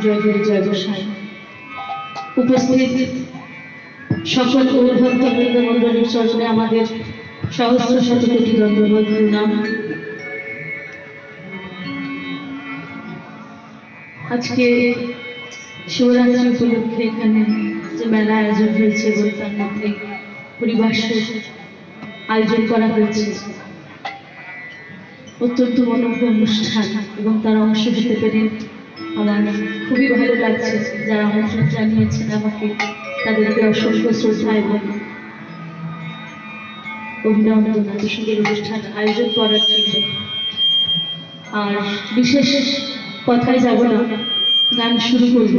জয় গুরু জয় গোসাই। উপস্থিত সকল ভক্তবৃন্দ মণ্ডলীর চরণে আমাদের সহস্র শত কোটি দণ্ডবোধ প্রণাম। আজকে শিবরাত্রি উপলক্ষে এখানে যে মেলা আয়োজন হয়েছে এবং তার মধ্যে পরিবার্ষ আয়োজন করা হয়েছে, অত্যন্ত মনোজ্ঞ অনুষ্ঠান এবং তার অংশ হতে পেরে আমার খুবই ভালো লাগছে। যারা আমন্ত্রণ জানিয়েছেন আমাকে, তাদেরকে অসংখ্য শ্রদ্ধা এবং অভিনন্দন এত সুন্দর অনুষ্ঠান আয়োজন করার জন্য। আর বিশেষ কথায় যাব না, গান শুরু করব।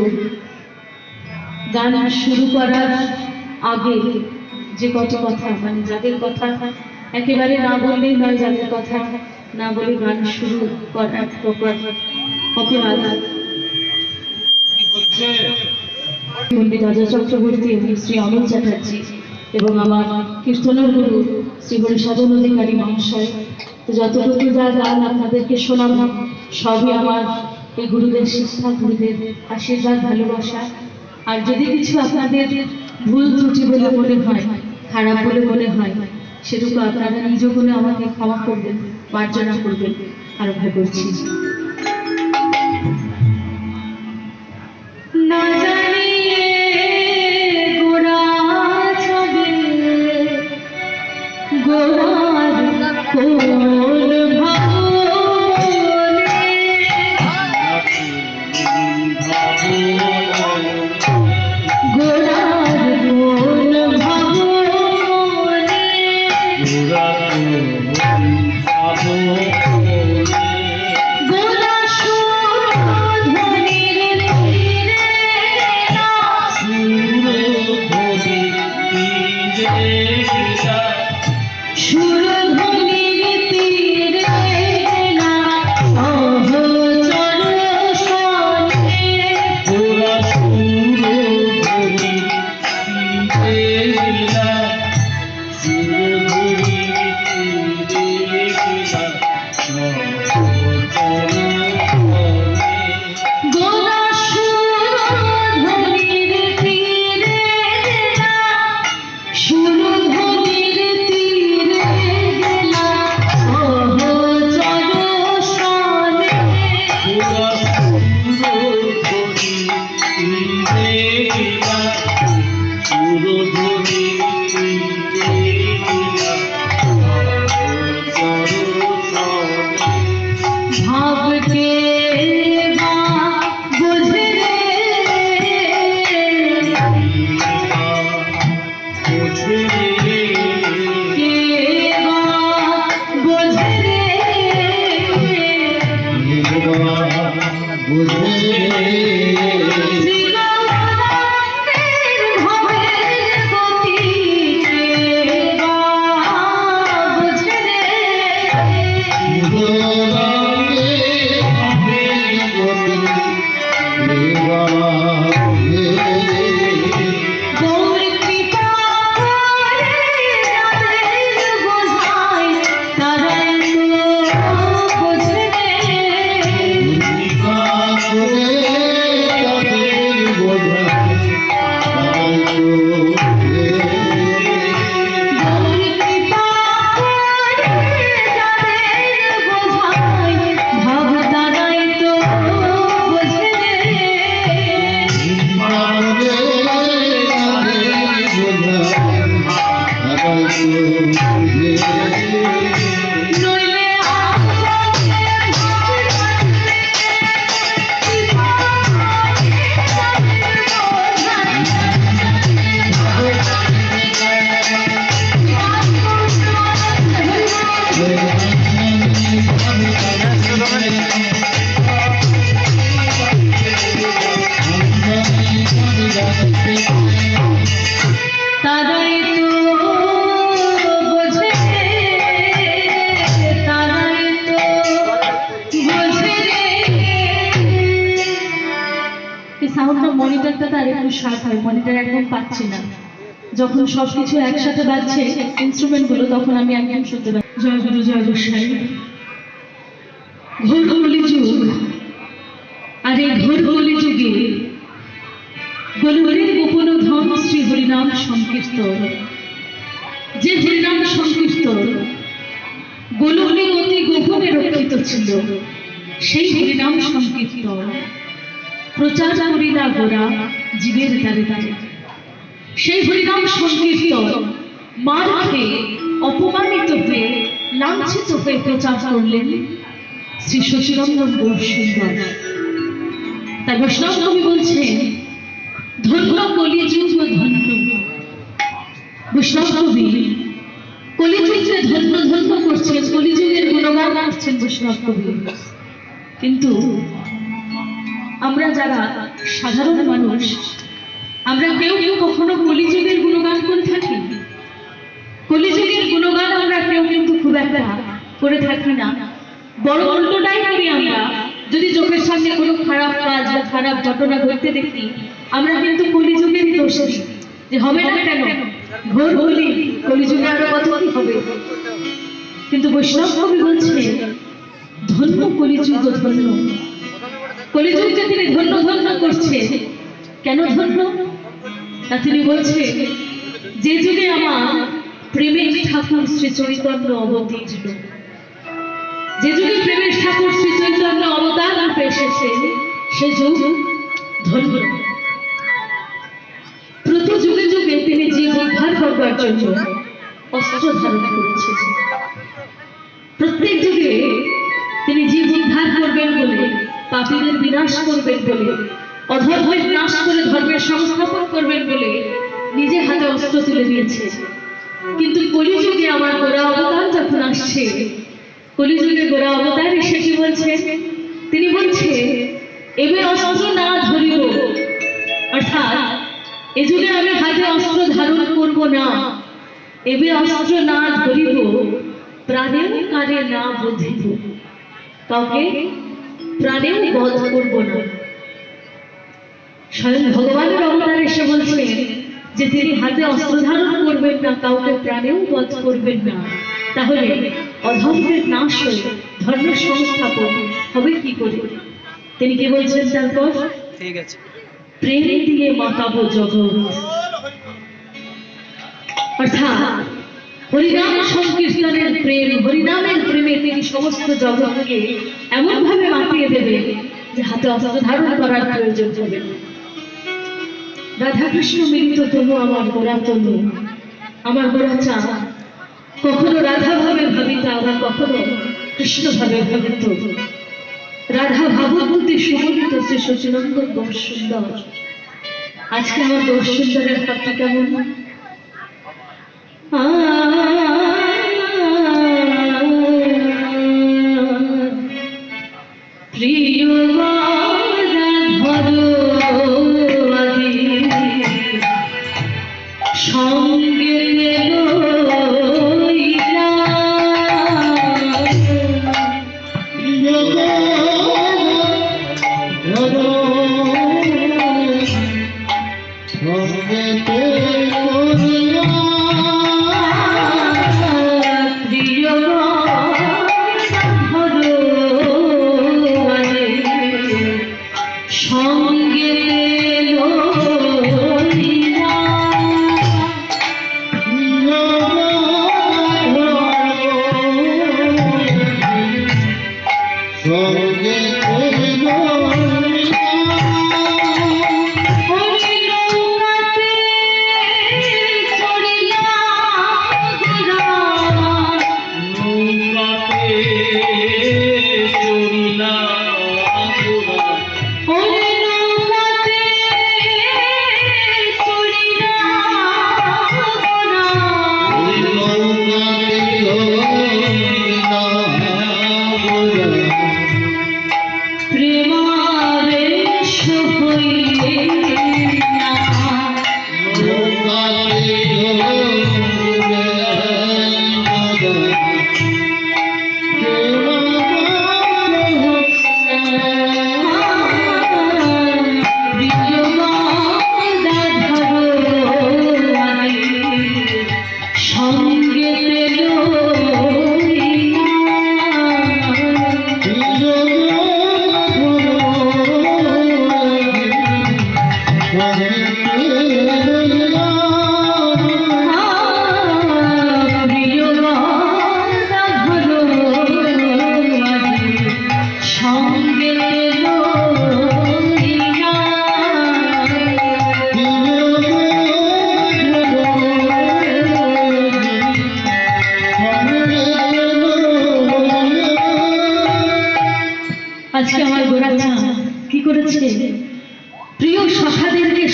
গান শুরু করার আগে যে কত কথা, মানে যাদের কথা একেবারে না বললেই নয়, যাদের কথা না বলে গান শুরু করার অপরাধ। পণ্ডিত অজয় চক্রবর্তী এবং শ্রী অমল চ্যাটার্জি এবং আমার কীর্তনের গুরু শ্রী হরি সাধন অধিকারী মহাশয়, তো যতটুকু যা গান আপনাদেরকে শোনাব সবই আমার এই গুরুদের শিক্ষা, গুরুদের আশীর্বাদ, ভালোবাসা। আর যদি কিছু আপনাদের ভুল ত্রুটি বলে মনে হয়, খারাপ বলে মনে হয়, সেটুকু আপনারা নিজ গুণে আমাকে ক্ষমা করবেন, মার্জনা করবেন। আরম্ভ করছি। মনিটরটা তার একটু শার্প হয়, মনিটর একদম পাচ্ছি না। যখন সবকিছু একসাথে বাজছে ইনস্ট্রুমেন্ট গুলো, তখন আমি একদম শুনতে পাচ্ছি। জয় গুরু জয় গোসাই। ঘোর কলিযুগ, আর এই ঘোর কলিযুগ গোলহরির গোপন ধন শ্রী হরিনাম সংকীর্তন। যে হরিনাম সংকীর্তন গোলহরি অতি গোপনে রক্ষিত ছিল, সেই হরিনাম সংকীর্তন প্রচার করিলা গোরা জীবের দ্বারে দ্বারে। সেই হরিনাম সংকীর্তন মার খেয়ে, অপমানিত হয়ে, লাঞ্ছিত হয়ে প্রচার করলেন শ্রী শশীনন্দন গৌরসুন্দর। তাই বৈষ্ণব কবি বলছেন, ধন্য কলিযুগ ধন্য। বৈষ্ণব কবি কলিযুগকে ধন্য ধন্য করছেন, কলিযুগের গুণগান করছেন বৈষ্ণব কবি। কিন্তু আমরা যারা সাধারণ মানুষ, আমরা কেউ কেউ কখনো কলিযুগের গুণগান করে থাকি? কলিযুগের গুণগান আমরা কেউ কিন্তু খুব একটা করে থাকি না, বড় উল্টোটাই করি আমরা। যদি চোখের সামনে কোনো খারাপ কাজ বা খারাপ ঘটনা ঘটতে দেখি, আমরা কিন্তু কলিযুগেরই দোষ দিই, যে হবে না কেন, ঘোর বলি কলিযুগে আরো কত কি হবে। কিন্তু বৈষ্ণব কবি বলছে, ধন্য কলিযুগ ধন্য। কলিযুগকে তিনি ধন্য ধন্য করছে। কেন ধন্য? তা তিনি বলছে, যে যুগে আমার প্রেমের ঠাকুর শ্রী চৈতন্য অবতীর্ণ, যে যুগে প্রেমের ঠাকুর শ্রী চৈতন্য অবতার রূপে এসেছে, সে যুগ ধন্য। প্রতি যুগে যুগে তিনি জীব উদ্ধার করবার জন্য অস্ত্র ধারণ করেছেন। প্রত্যেক যুগে তিনি জীব উদ্ধার করবেন বলে, পাপীদের বিনাশ করবেন বলে, অধর্মের নাশ করে ধর্মের সংস্থাপন করবেন বলে নিজে হাতে অস্ত্র তুলে দিয়েছে। কিন্তু কলিযুগে আমার গোরা অবতার যখন আসছে, কলিযুগে গোরা অবতার এসে কি বলছে? তিনি বলছে, এবে অস্ত্র না ধরিব, অর্থাৎ এ যুগে আমি হাতে অস্ত্র ধারণ করব না। এবে অস্ত্র না ধরিব, প্রাণেও কারে না বধিব, কাউকে প্রাণেও বধ করব না। স্বয়ং ভগবানের অবতার এসে বলছেন যে তিনি হাতে অস্ত্র ধারণ করবেন না, কাউকে প্রাণেও বধ করবেন না। তাহলে অধর্মের নাশ হয়ে ধর্মের সংস্থাপন হবে কি করে? তিনি কি বলছেন তারপর? ঠিক আছে, প্রেম দিয়ে মাতাবো জগৎ। অর্থাৎ হরিনাম সংকীর্তনের প্রেম, হরিনামের প্রেমে তিনি সমস্ত জগৎকে এমন ভাবে মাতিয়ে দেবে যে হাতে অস্ত্র ধারণ করার প্রয়োজন হবে। রাধাকৃষ্ণ মিলিত তনু আমার গোরা তনু, আমার গোরা চা কখনো রাধা ভাবে ভাবিত, আবার কখনো কৃষ্ণ ভাবে ভাবিত। রাধা ভাবভূতি সুমলিত শ্রী শশীনন্দন গৌরসুন্দর। আজকে আমার গৌরসুন্দরের ভাবটা কেমন? প্রিয় সঙ্গে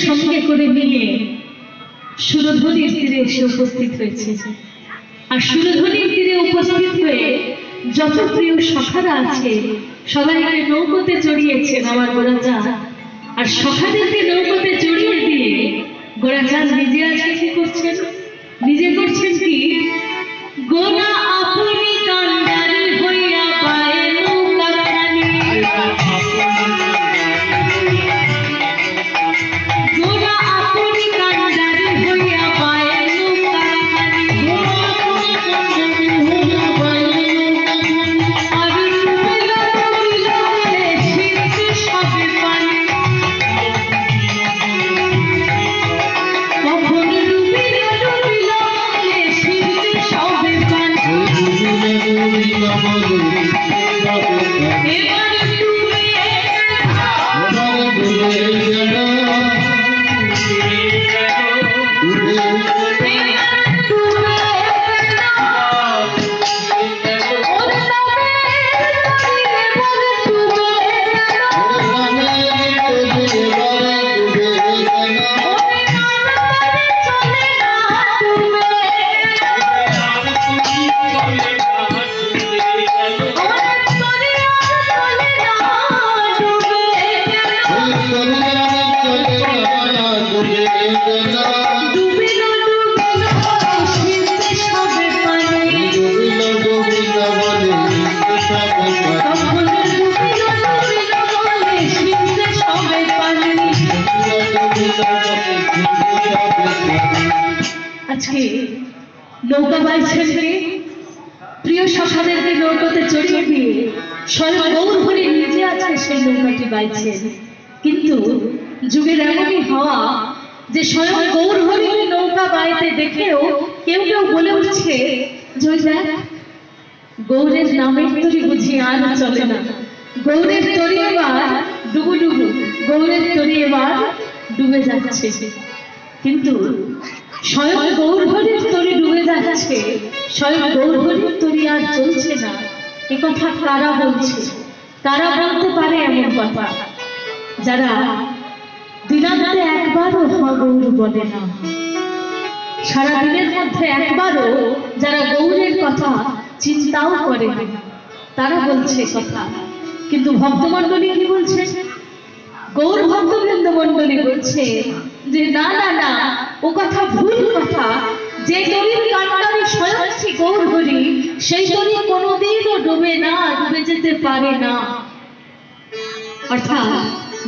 সঙ্গে করে নিয়ে সুরধ্বনির তীরে এসে উপস্থিত হয়েছে। আর সুরধ্বনির তীরে উপস্থিত হয়ে যত প্রিয় সখারা আছে সবাইকে নৌকোতে চড়িয়েছেন আমার গোরাচাঁদ। আর সখাদেরকে নৌকোতে চড়িয়ে দিয়ে গোরাচাঁদ নিজে আছে কি করছেন? নিজে করছেন কি? গোনা আপনি কান্ডারি হইয়া পায়ে নৌকা খানি, গোনা আপনি কান্ডারি হইয়া পায়ে নৌকা খানি, আর ডুবিল ডুবিল বলে শীতে সবে পানি, কখন ডুবিল ডুবিল বলে শীতে সবে পানি, এবার ডুবে আজকে নৌকা বাইছেন কে? প্রিয় সখাদেরকে নৌকাতে চড়িয়ে দিয়ে স্বয়ং গৌরহরি নিজে আছে সেই নৌকাটি বাইছেন। কিন্তু যুগের এমনই হওয়া যে স্বয়ং গৌরহরি নৌকা বাইতে দেখেও কেউ কেউ বলে উঠছে যে দেখ গৌরের নামের তরি বুঝি আর চলে না, গৌরের তরি এবার ডুবু ডুবু, গৌরের তরি এবার ডুবে যাচ্ছে। কিন্তু স্বয়ং গৌরহরির তরি ডুবে যাচ্ছে, স্বয়ং গৌরহরির তরি আর চলছে না, এ কথা কারা বলছে? কারা বলতে পারে এমন কথা? যারা দিনান্তে একবারও গৌর বলে না, সারা দিনের মধ্যে একবারও যারা গৌরের কথা চিন্তাও করে না, তারা বলছে কথা। কিন্তু ভক্তমণ্ডলী কি বলছে? গৌর ভক্তবৃন্দ মণ্ডলী বলছে যে না না না, ও কথা ভুল কথা। যে তরির কান্ডারি স্বয়ং শ্রী গৌরহরি, সেই তরি কোনোদিনও ডুবে না, ডুবে যেতে পারে না। অর্থাৎ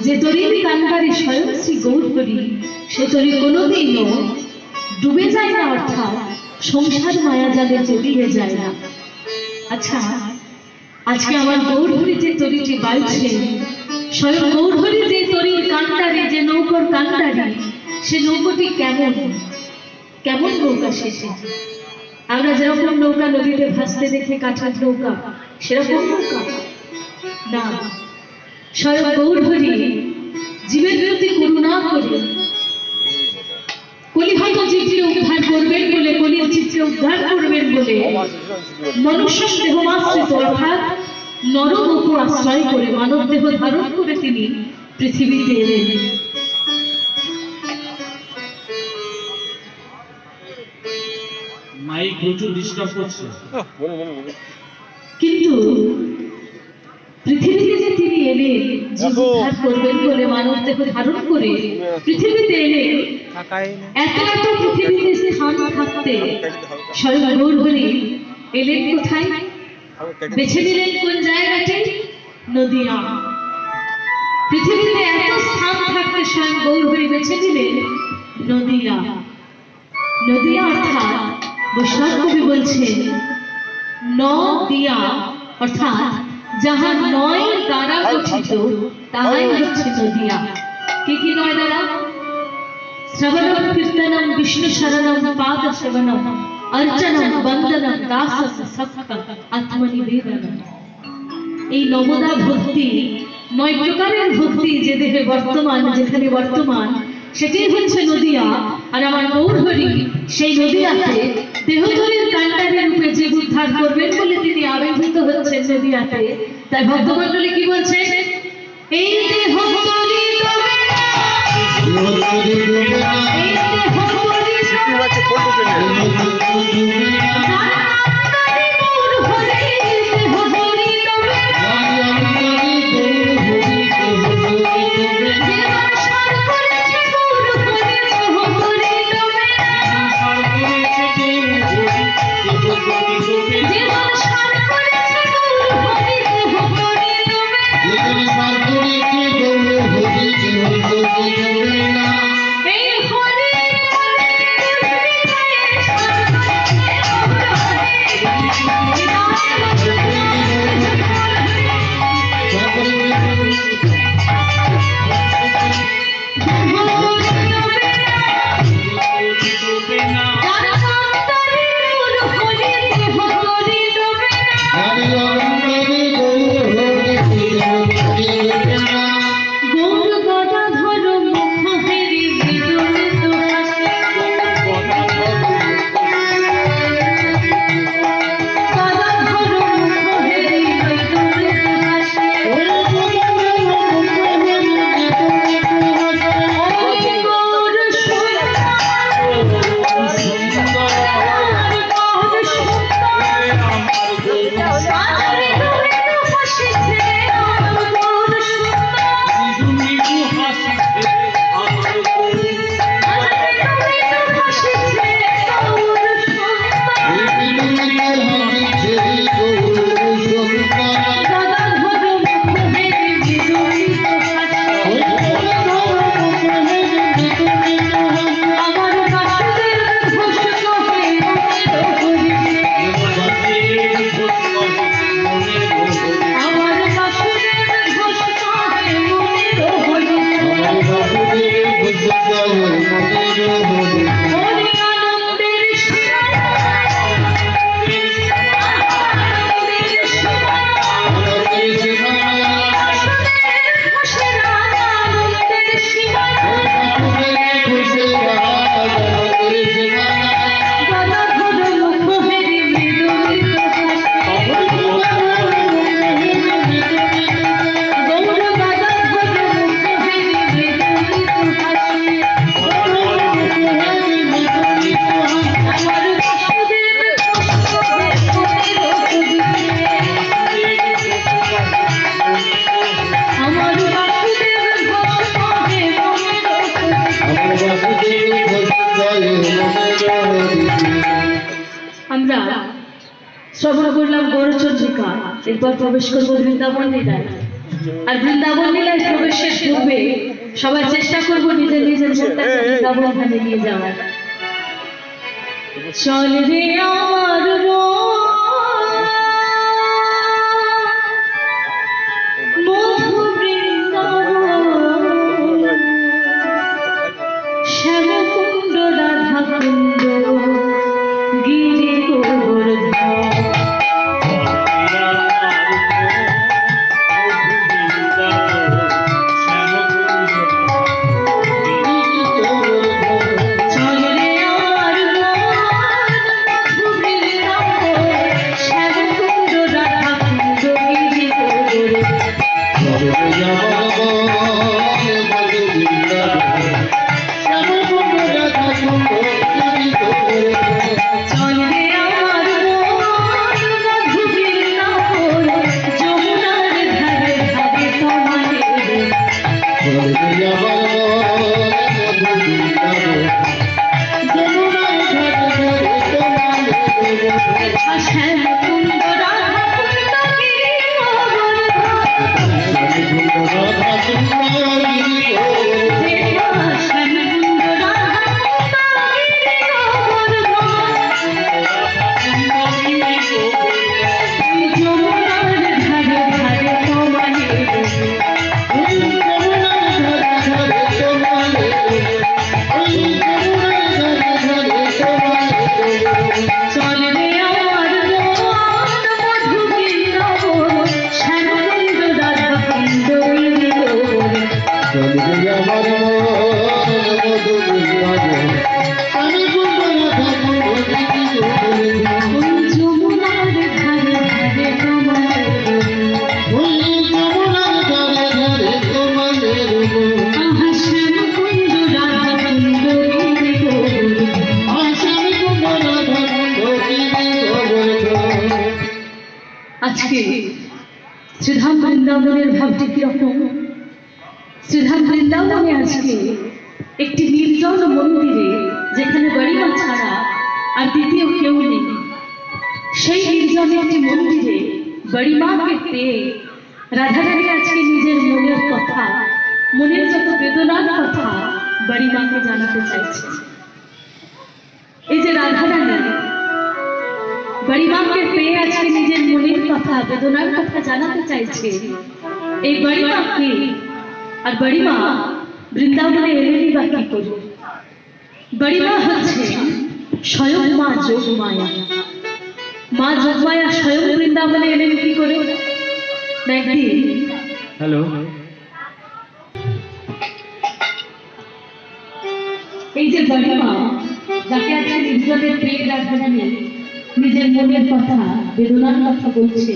যে তরির কান্ডারি স্বয়ং শ্রী গৌরহরি, সে তরি কোনোদিনও ডুবে যায় না, অর্থাৎ সংসার মায়াজালে জড়িয়ে যায় না। আচ্ছা, আজকে আমার গৌরহরি যে তরিটি বাইছে, স্বয়ং গৌরহরি যে তরির কান্ডারি, যে নৌকোর কান্ডারি, সে নৌকোটি কেমন কেমন নৌকা? শেষে আমরা যেরকম নৌকা নদীতে ভাসতে দেখে কাঠার নৌকা, সেরকম নৌকা না। স্বয়ং গৌরহরি জীবের প্রতি করুণা করে কলিহত জীবকে উদ্ধার করবেন বলে, কলির জীবকে উদ্ধার করবেন বলে মনুষ্য দেহমাশ্রিত অর্থাৎ নরবপু আশ্রয় করে মানব দেহ ধারণ করে তিনি পৃথিবীতে এলেন। মাইক প্রচুর ডিস্টার্ব করছে। কিন্তু পৃথিবীতে যে তিনি এলেন, জীব উদ্ধার করবেন বলে মানব দেহ ধারণ করে পৃথিবীতে এলেন, এত এত পৃথিবীতে স্থান থাকতে স্বয়ং গৌরহরি এলেন কোথায়? বেছে নিলেন কোন জায়গাটি? নদিয়া। পৃথিবীতে এত স্থান থাকতে স্বয়ং গৌরহরি বেছে নিলেন নদিয়া। নদিয়া অর্থাৎ বৈষ্ণব কবি বলছেন নদিয়া অর্থাৎ যাহা নয় দ্বারা গঠিত তাহাই হচ্ছে নদিয়া। কি কি নয় দ্বারা? শ্রবণম কীর্তনম বিষ্ণু শরণম পাদ সেবনম অর্চনম বন্দনম দাসম সক্ত আত্মনিবেদনম। এই নবদা ভক্তি, 9 প্রকারের ভক্তি যে দেহে বর্তমান, যেখানে বর্তমান, সেটাই হচ্ছে নদিয়া। আর আমার গৌরহরি সেই নদিয়াতে দেহধরীর কান্ডারি রূপে যে উদ্ধার করবেন বলে তিনি আবির্ভূত হচ্ছেন নদিয়াতে। তাই ভক্তমণ্ডলী কি বলছেন? এই দেহধরী শ্রবণ করলাম গৌরচন্দ্রিকা, এরপর প্রবেশ করবো বৃন্দাবন লীলায়। আর বৃন্দাবন লীলায় প্রবেশের পূর্বে সবাই চেষ্টা করবো নিজের নিজের মনটাকে বৃন্দাবন ধামে নিয়ে যাওয়ার। চল রে আমার মধু বৃন্দাবন, শ্যামকুণ্ড রাধা কুণ্ড গিরি গোবর্ধন। আজকে শ্রীধাম বৃন্দাবনের ভাবটি কিরকম। শ্রীধাম বৃন্দাবনে আজকে একটি নির্জন মন্দিরে, যেখানে গরিমা ছাড়া আর দ্বিতীয় কেউ নেই, সেই নির্জন একটি মন্দিরে গরিমাকে পেয়ে রাধারানী আজকে নিজের মনের কথা, মনের যত বেদনার কথা গরিমাকে জানাতে চাইছে। এই যে রাধারানী গরিমাকে পেয়ে আজকে নিজের মনের কথা, বেদনার কথা জানাতে চাইছে, এই গরিমাকে আর গরিমা বৃন্দাবনে এলেনই বা কি করে? গরিমা হচ্ছে স্বয়ং মা যোগমায়া। মা যোগমায়া স্বয়ং বৃন্দাবনে এলেন কি করে? একদিন হ্যালো, এই যে গরিমা, যাকে আজকে নির্জনের পেয়ে রাধারানী নিজের মনের কথা, বেদনার কথা বলছে,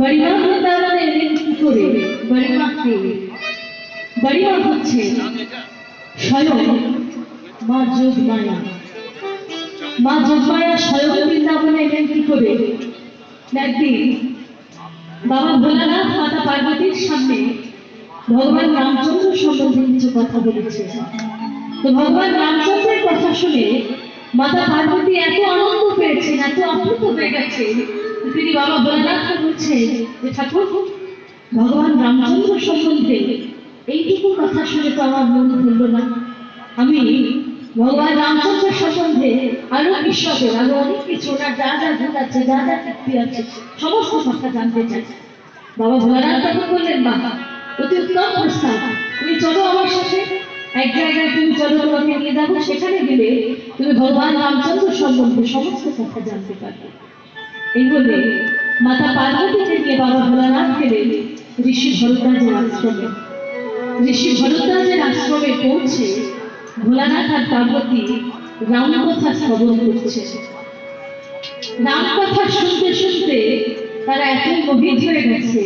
গরিমা বৃন্দাবনে এলেন কি করে? গরিমা কে? গরিমা হচ্ছে স্বয়ং মা যোগমায়া। মা যোগমায়া স্বয়ং বৃন্দাবনে এলেন কি করে? একদিন বাবা ভোলানাথ মাতা পার্বতীর সামনে ভগবান রামচন্দ্র সম্বন্ধে কিছু কথা বলেছে। তো ভগবান রামচন্দ্রের কথা শুনে মাতা পার্বতী এত আনন্দ পেয়েছেন, এত আপ্লুত হয়ে গেছে, তিনি বাবা ভোলানাথকে বলছেন যে ঠাকুর, ভগবান রামচন্দ্র সম্বন্ধে এইটুকু কথা শুনে তো আমার মন ভুলল না। আমি ভগবান রামচন্দ্র সম্বন্ধে আরো বিশদে, আরো অনেক কিছু, ওনার যা যা গুণ আছে, যা যা কীর্তি আছে, সমস্ত কথা জানতে চাই। বাবা ভোলানাথ তখন বললেন, বাবা অতি উত্তম প্রস্তাব, তুমি চলো আমার সাথে, এক জায়গায় তুমি চলো, তোমাকে নিয়ে যাবো, সেখানে গেলে তুমি ভগবান রামচন্দ্র সম্বন্ধে সমস্ত কথা জানতে পারবে। এই বলে মাতা পার্বতীকে নিয়ে বাবা ভোলানাথ গেলেন ঋষি ভরদ্বাজের আশ্রমে। ঋষি ভরদ্বাজের আশ্রমে পৌঁছে ভোলানাথ আর পার্বতী রামকথা শ্রবণ করছে। রামকথা শুনতে শুনতে তারা এত মোহিত হয়ে গেছে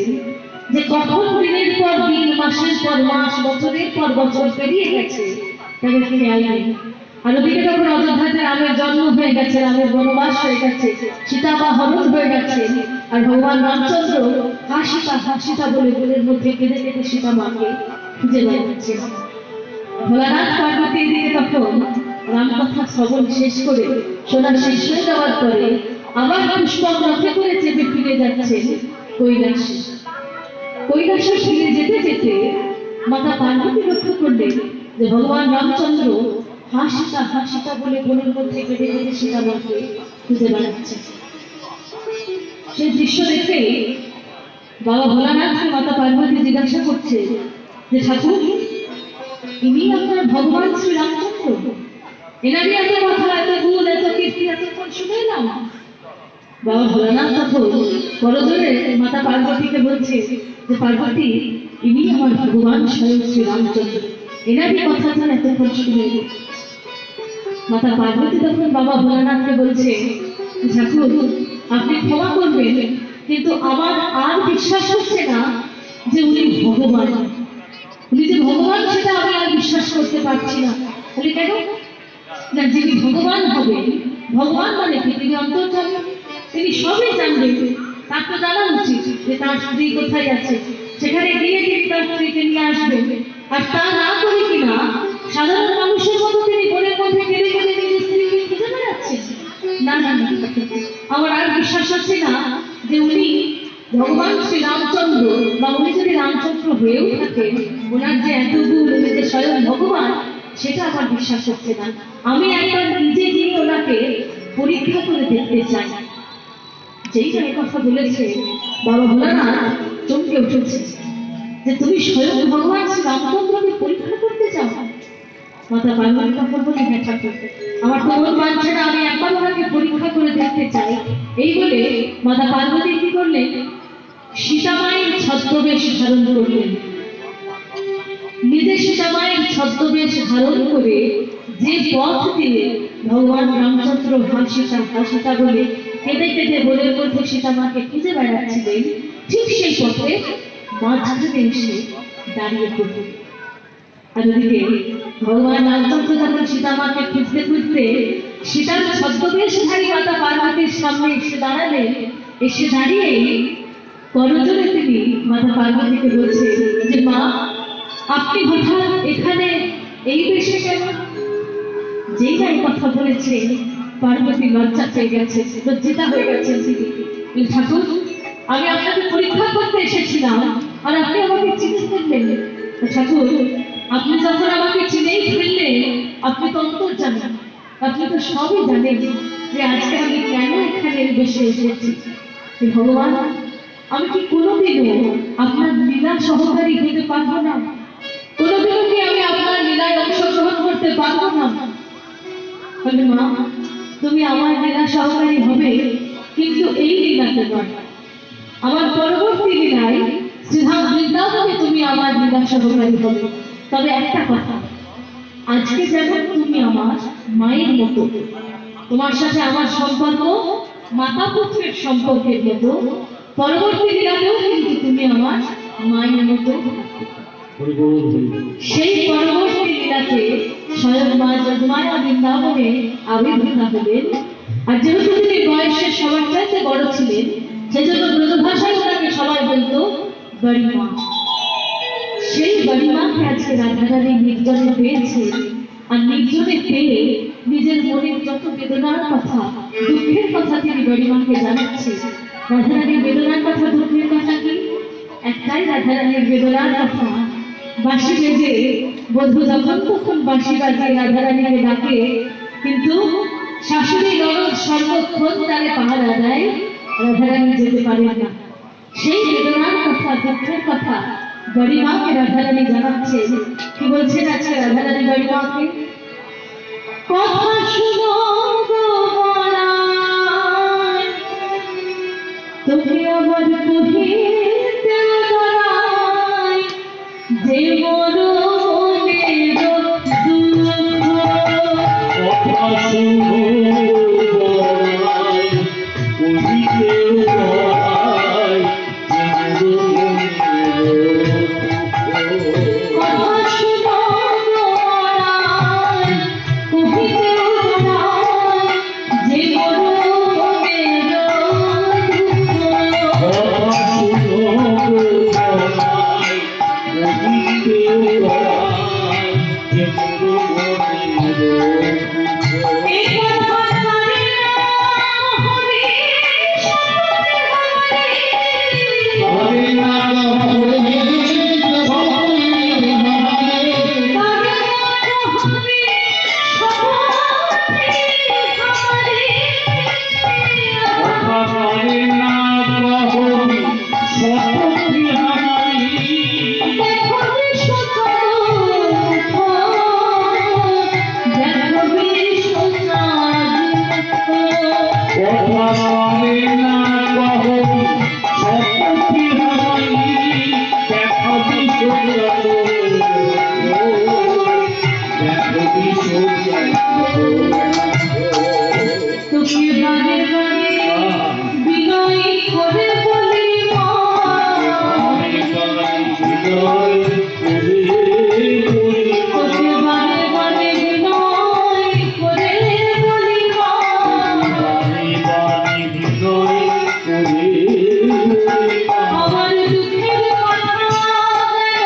যে কখন দিনের পর দিন, মাসের পর মাস, বছরের পর বছর পেরিয়ে গেছে তাদের খেয়াল নেই। আর ওদিকে যখন অযোধ্যাতে রামের জন্ম হয়ে গেছে, রামের বনবাস হয়ে গেছে, সীতামা হরণ হয়ে গেছে, আর ভগবান রামচন্দ্র হাসিতা হাসিতা বলে বনের মধ্যে কেঁদে কেঁদে সীতামাকে খুঁজে বেড়াচ্ছে। ভোলানাথ পার্বতী এদিকে তখন রামকথা শ্রবণ শেষ করে, শোনা শেষ হয়ে যাওয়ার পরে আবার পুষ্পক রথে করে চেপে ফিরে যাচ্ছেন কৈলাসে। কৈলাসে ফিরে যেতে যেতে মাতা পার্বতী লক্ষ্য করলেন যে ভগবান রামচন্দ্র হাসিতা হাসিতা বলে বনের মধ্যে কেঁদে কেঁদে সীতামাকে খুঁজে বেড়াচ্ছে। সেই দৃশ্য দেখে বাবা ভোলানাথকে মাতা পার্বতী জিজ্ঞাসা করছে যে ঠাকুর, ইনি আপনার ভগবান শ্রী রামচন্দ্র? এনারই এত কথা, এত গুণ, এত কীর্তি এতক্ষণ শুনে এলাম। বাবা ভোলানাথ তখন বড় জোরে মাতা পার্বতীকে বলছে যে পার্বতী, ইনি আমার ভগবান স্বয়ং শ্রী রামচন্দ্র, এনারই কথা যেন এতক্ষণ শুনে এলাম। মাতা পার্বতী তখন বাবা ভোলানাথকে বলছে, ঠাকুর আপনি ক্ষমা করবেন, কিন্তু আমার আর বিশ্বাস হচ্ছে না যে উনি ভগবান। উনি যে ভগবান সেটা আমি আর বিশ্বাস করতে পারছি না। বলি কেন? না, যিনি ভগবান হবেন, ভগবান মানে কি? তিনি অন্তর্যামী, তিনি সবই জানবেন। তার তো জানা উচিত যে তার স্ত্রী কোথায় আছে, সেখানে গিয়ে তিনি তার স্ত্রীকে নিয়ে আসবেন। আর তা না করে কিনা সাধারণ মানুষের মতো তিনি বনের মধ্যে কেঁদে কেঁদে নিজের স্ত্রীকে খুঁজে বেড়াচ্ছেন। না না না, আমার আর বিশ্বাস হচ্ছে না যে উনি ভগবান শ্রী রামচন্দ্র, বা উনি যদি রামচন্দ্র হয়েও থাকেন, ওনার যে এত গুণ, উনি যে স্বয়ং ভগবান, সেটা আমার বিশ্বাস হচ্ছে না। আমি একবার নিজে গিয়ে ওনাকে পরীক্ষা করে দেখতে চাই। যেই যে কথা বলেছে বাবা ভোলানাথ চমকে উঠেছে যে তুমি স্বয়ং ভগবান শ্রী রামচন্দ্রকে পরীক্ষা করতে চাও? মাতা পার্বতী তখন বলে, হ্যাঁ ঠাকুর, আমার তো মন মানছে না, আমি একবার ওনাকে পরীক্ষা করে দেখতে চাই। এই বলে মাতা পার্বতী কি করলেন? সীতামায়ের ছদ্মবেশ ধারণ করলেন। নিজে সীতামায়ের ছদ্মবেশ ধারণ করে যে পথ দিয়ে ভগবান রামচন্দ্র হাসিতা হাসিতা বলে কেঁদে কেঁদে বনের মধ্যে সীতামাকে খুঁজে বেড়াচ্ছিলেন, ঠিক সেই পথে মাঝখানে এসে দাঁড়িয়ে পড়লেন। আর ওদিকে ভগবান রামচন্দ্র যখন সীতামাকে খুঁজতে খুঁজতে সীতার ছদ্মবেশধারী মাতা পার্বতীর সামনে এসে দাঁড়ালেন, এসে দাঁড়িয়ে করজোড়ে তিনি মাতা পার্বতীকে বলছে যে মা, আপনি হঠাৎ এখানে এই বেশে কেন? যেই না এই কথা বলেছে পার্বতী লজ্জা পেয়ে গেছে, লজ্জিতা হয়ে গেছেন তিনি। ঠাকুর, আমি আপনাকে পরীক্ষা করতে এসেছিলাম আর আপনি আমাকে চিনে ফেললেন। ঠাকুর, আপনি যখন আমাকে চিনেই ফেললেন, আপনি তো অন্তর্জামী, আপনি তো সবই জানেন যে আজকে আমি কেন এখানে বেশি এসেছি। ভগবান, আমি কি কোনোদিনও আপনার লীলা সহকারী হতে পারবো না? কোনোদিনও কি আমি আপনার লীলায় অংশগ্রহণ করতে পারবো না? বলে মা, তুমি আমার লীলা সহকারী হবে, কিন্তু এই লীলাতে নয়, আমার পরবর্তী লীলায় শ্রীধাম বৃন্দাবনে তুমি আমার লীলা সহকারী হবে। তবে একটা কথা, আজকে যেমন তুমি আমার মায়ের মতো, তোমার সাথে আমার সম্পর্ক মাতা পুত্রের সম্পর্কের মতো, পরবর্তী লীলাতেও কিন্তু তুমি আমার মায়ের মতো। সেই পরবর্তী লীলাতে স্বয়ং মা যোগমায়া বৃন্দাবনে আবির্ভূতা হলেন। আর যেহেতু তিনি বয়সের সবার চাইতে বড় ছিলেন, সেজন্য ব্রজভাষায় ওনাকে সবাই বলতো বড়িমা। সেই বড়িমাকে আজকে রাধারানী নির্জনে পেয়েছে, আর নির্জনে পেয়ে নিজের মনের যত বেদনার কথা, দুঃখের কথা তিনি বড়িমাকে জানাচ্ছে। রাধারানীর বেদনার কথা, দুঃখের কথা কি? একটাই রাধারানীর বেদনার কথা, বাঁশি বেজে বধূ যখন তখন বাঁশি বাজিয়ে রাধারানীকে ডাকে, কিন্তু শাশুড়ি ননদ সর্বক্ষণ তারে পাহারা দেয়, রাধারানী যেতে পারে না। সেই বেদনার কথা, দুঃখের কথা বড়িমাকে রাধারানী জানাচ্ছে। কি বলছেন আজকে রাধারানী বড়িমাকে? কথা শুনো গো বড়াই, তোকে আবার কহিতে বড়াই, যে মরণের দুঃখ। কথা শুনো বড়াই, কহিতে বড়াই, যে মরণের দুঃখ। কথা শুনো বড়াই, কহিতে বড়াই, যে মরণের দুঃখ। কথা শুনো বড়াই, কহিতে বড়াই, যে মরণের দুঃখ।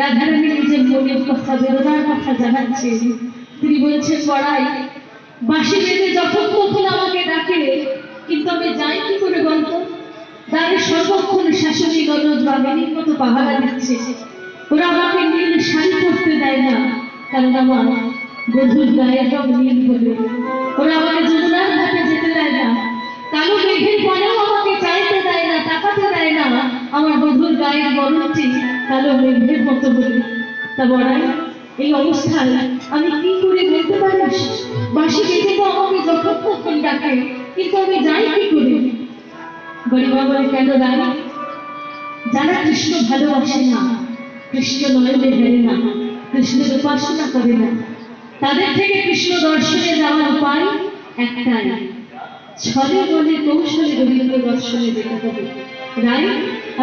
রাধারানী নিজের মনের কথা, বেদনার কথা জানাচ্ছেন। তিনি বলছেন, বড়াই, বাঁশি বেজে যখন তখন আমাকে ডাকে, কিন্তু আমি যাই কি করে বলতো? দ্বারে সর্বক্ষণ শাশুড়ি ননদ বাগানির মতো পাহারা দিচ্ছে। ওরা আমাকে নীল শাড়ি পরতে দেয় না, কারণ আমার বধূর গায়ের রং নীল বলে। ওরা আমাকে যমুনার ঘাটে যেতে দেয় না, কালো মেঘের পরেও আমাকে চাইতে দেয় না, তাকাতে দেয় না, আমার বধূর গায়ের বরণটি কালো মেঘের মতো বলে। তা বড়াই এই অবস্থায় আমি কি করে বলতে পারিস? বাসি বেঁচে তো আমাকে যতক্ষণ ডাকে, কিন্তু আমি যাই কি করে? গরিমা বলে, কেন রাই? যারা কৃষ্ণ ভালোবাসে না, কৃষ্ণ নয়নে হেরে না, কৃষ্ণের উপাসনা করে না, তাদের থেকে কৃষ্ণ দর্শনে যাওয়ার উপায় একটাই, ছলে বলে কৌশলে রবীন্দ্র দর্শনে যেতে হবে। রাই,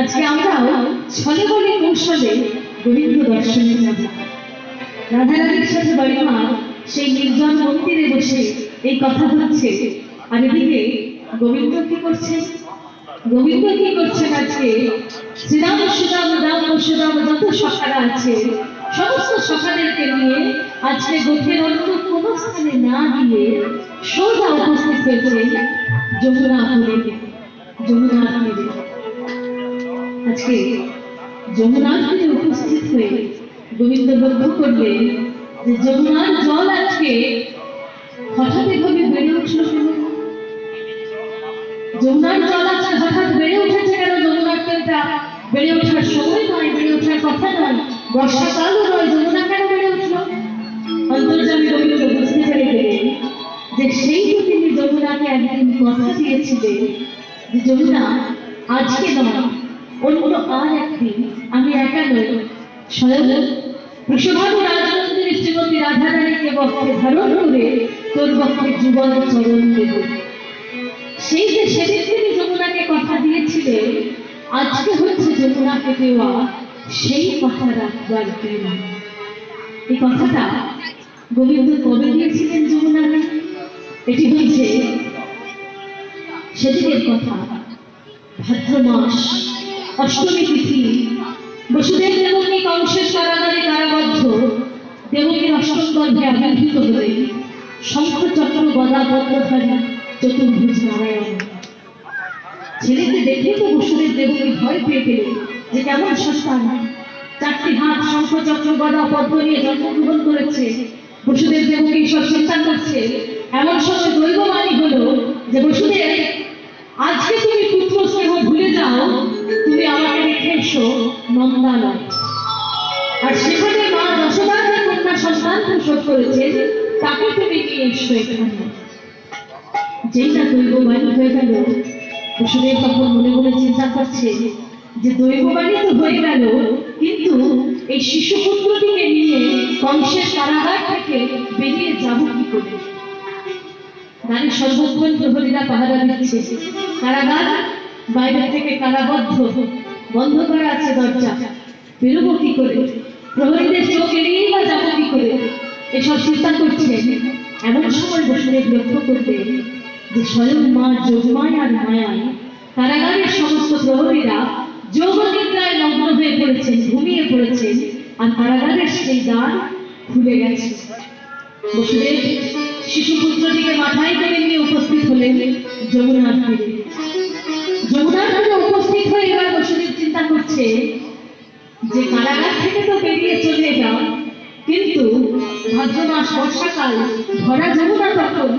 আজকে আমরাও ছলে বলে কৌশলে রবীন্দ্র দর্শনে যাব। রাধারানীর সাথে গরিমা সেই নির্জন মন্দিরে বসে এই কথা হচ্ছে, আর এদিকে গোবিন্দ কি করছেন? গোবিন্দ কি করছেন? আজকে শ্রীরাম সুদাম রাম সুদাম যত সখারা আছে, সমস্ত সখাদেরকে নিয়ে আজকে গোঠের অন্য কোন স্থানে না গিয়ে সোজা উপস্থিত হয়েছে যমুনা তীরে। যমুনার তীরে আজকে যমুনার তীরে উপস্থিত হয়ে গোবিন্দ লক্ষ্য করলেন যে যমুনার জল আজকে হঠাৎ এভাবে বেড়ে উঠল কেন? যমুনার জল আজকে হঠাৎ বেড়ে উঠেছে কেন? যমুনার তীরটা বেড়ে ওঠার সময় নয়, বেড়ে ওঠার কথা নয়, বর্ষাকালও নয়, যমুনা কেন বেড়ে উঠল? অন্তর্যামী গোবিন্দ বুঝতে পেরে গেলেন যে সেই তো তিনি যমুনাকে একদিন কথা দিয়েছিলেন যে যমুনা আজকে নয়, অন্য আর একদিন আমি একা নই, স্বয়ং বৃষভানু রাজমন্দিরে শ্রীমতী রাধারানীকে বক্ষে ধারণ করে তোর বক্ষে জীবন চরণ দেব। সেই যে সেদিন তিনি যমুনাকে কথা দিয়েছিলেন, আজকে হচ্ছে যমুনাকে দেওয়া সেই কথা রাখবার দিন। এই কথাটা গোবিন্দ কবে দিয়েছিলেন যমুনাকে? এটি হচ্ছে সেদিনের কথা, ভাদ্র মাস অষ্টমী তিথি। বসুদেব দেবকী কংসের কারাগারে কারাবদ্ধ, দেবকীর অষ্টম গর্ভে আবির্ভূত হয়ে শঙ্খ চক্র গদা পদ্মধারী চতুর্ভুজ নারায়ণ। ছেলেকে দেখে তো বসুদেব দেবকী ভয় পেয়ে গেলেন যে কেমন সন্তান, চারটি হাত, শঙ্খ চক্র গদা পদ্ম নিয়ে জন্মগ্রহণ করেছে। বসুদেব দেবকী সব চিন্তা করছে। এমন সময় দৈববাণী হলো যে বসুদেব, আজকে তুমি পুত্র স্নেহ ভুলে যাও, তুমি আমাকে রেখে এসো নন্দালয়। আর সেখানে মা যশোদা যে কন্যা সন্তান প্রসব করেছে তাকে তুমি নিয়ে এসো এখানে। যেই না দৈববাণী হয়ে গেল, বসুদেব তখন মনে মনে চিন্তা করছে যে দৈববাণী তো হয়ে গেল, কিন্তু এই শিশুপুত্রটিকে নিয়ে কংসের কারাগার থেকে বেরিয়ে যাব কি করে? নারী সর্বক্ষণ প্রহরীরা পাহারা দিচ্ছে, কারাগার বাইরে থেকে কারাবদ্ধ, বন্ধ করা আছে দরজা, বেরোবো কি করে? প্রহরীদের চোখ এড়িয়েই বা যাবো কি করে? এসব চিন্তা করছেন। এমন সময় বসুদেব লক্ষ্য করতেন যে স্বয়ং মা যোগমায় আর মায়ায় কারাগারের সমস্ত প্রহরীরা যোগনিদ্রায় মগ্ন হয়ে পড়েছেন, ঘুমিয়ে পড়েছেন, আর কারাগারের সেই দ্বার খুলে গেছে। বসুদেব শিশুপুত্রটিকে মাথায় করে নিয়ে উপস্থিত হলেন যমুনার তীরে। যমুনার তীরে উপস্থিত হয়ে এবার বসুদেব চিন্তা করছে যে কারাগার থেকে তো বেরিয়ে চলে এলাম, কিন্তু ভাদ্র মাস বর্ষাকাল, ভরা যমুনা, তখন